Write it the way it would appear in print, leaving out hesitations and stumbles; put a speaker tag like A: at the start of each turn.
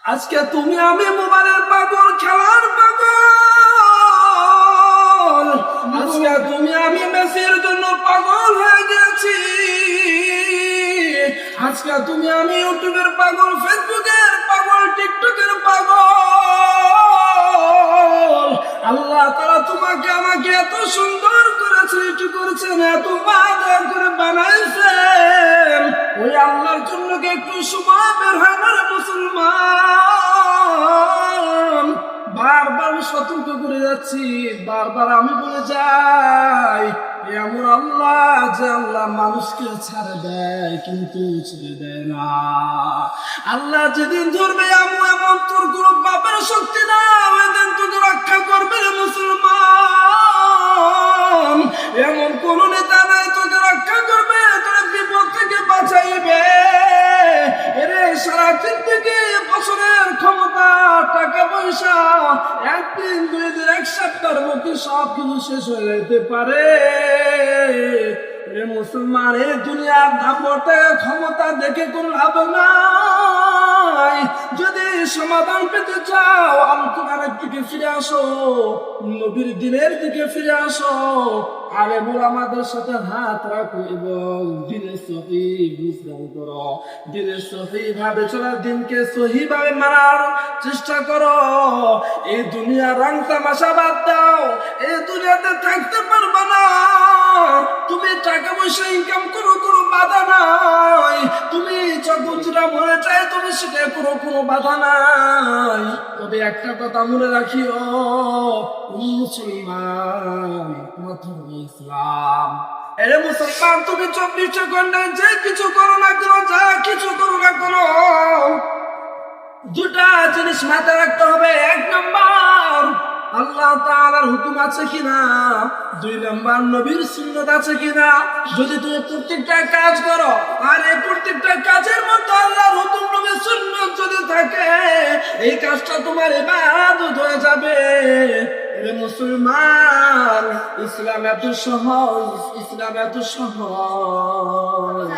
A: আজকে তুমি আমি মোবাইলের পাগল, খেলার পাগল। আজকে তুমি আমি মেসির জন্য পাগল হয়ে গেছি। আজকে তুমি আমি ইউটিউবের পাগল, ফেসবুকের পাগল, টিকটকের পাগল। আল্লাহ তাআলা তোমাকে আমাকে এত সুন্দর করে সৃষ্টি করেছেন, এত মায়া করে বানাইছেন। ওই আল্লাহর জন্য কি একটু সময় বের হয় না রে মুসলমান? বারবার সতর্ক করে যাচ্ছি, বারবার আমি বলে যাই, এমন আল্লাহ যে আল্লাহ মানুষকে ছাড়ে দেয় কিন্তু ছেড়ে দেয় না। আল্লাহ যেদিন ধরবে এমন তোর কোনো বাপের শক্তি না, ওই দিন তোকে রক্ষা করবে রে মুসলমান। এমন কোন নেতা নাই তোকে রক্ষা করবে, তোর বিপদ থেকে বাঁচাইবে। এরে সারা জিন্দেগি বছরের ক্ষমতা, টাকা পয়সা, একদিন দুই দিন এক সপ্তাহের মধ্যে সব কিছু শেষ হয়ে যেতে পারে। মুসলমান, এই দুনিয়ার দাপটে ক্ষমতা দেখে কোন লাভ নাই। যদি সমাধান পেতে চাও আলোচনার দিকে ফিরে আসো, নবীর দিনের দিকে ফিরে আসো, আলেম ওলামাদের সাথে হাত রাখো এবং দিনের সহি বুঝতে করো। দিনের সহি ভাবে চলার, দিনকে সহি ভাবে মানার চেষ্টা করো। এই দুনিয়ার রং তামাশা বাদ দাও, এই দুনিয়াতে থাকতে পারবা না। তুমি টাকা পয়সা ইনকাম করো, কোনো বাধা নাই। তুমি চকুচুরা মনে চায় তুমি সেটা করো, কোনো বাধা নাই। তবে একটা কথা মনে রাখিও, মুসলমান তোমার ধর্ম ইসলাম। এরে মুসলমান, তুমি 24 ঘন্টায় যে কিছু করো না কেন, যা কিছু করো না কেন, দুটা জিনিস মাথায় রাখতে হবে। এক নাম্বার, আল্লাহ তাআলার হুকুম আছে কিনা। দুই নাম্বার, নবীর সুন্নাত আছে কিনা। যদি তুমি প্রত্যেকটা কাজ করো আর এই প্রত্যেকটা কাজের মধ্যে আল্লাহর হুকুম, নবীর সুন্নাত যদি থাকে, এই কাজটা তোমার ইবাদত হয়ে যাবে। এরে মুসলমান, ইসলাম এত সহজ, ইসলাম এত সহজ।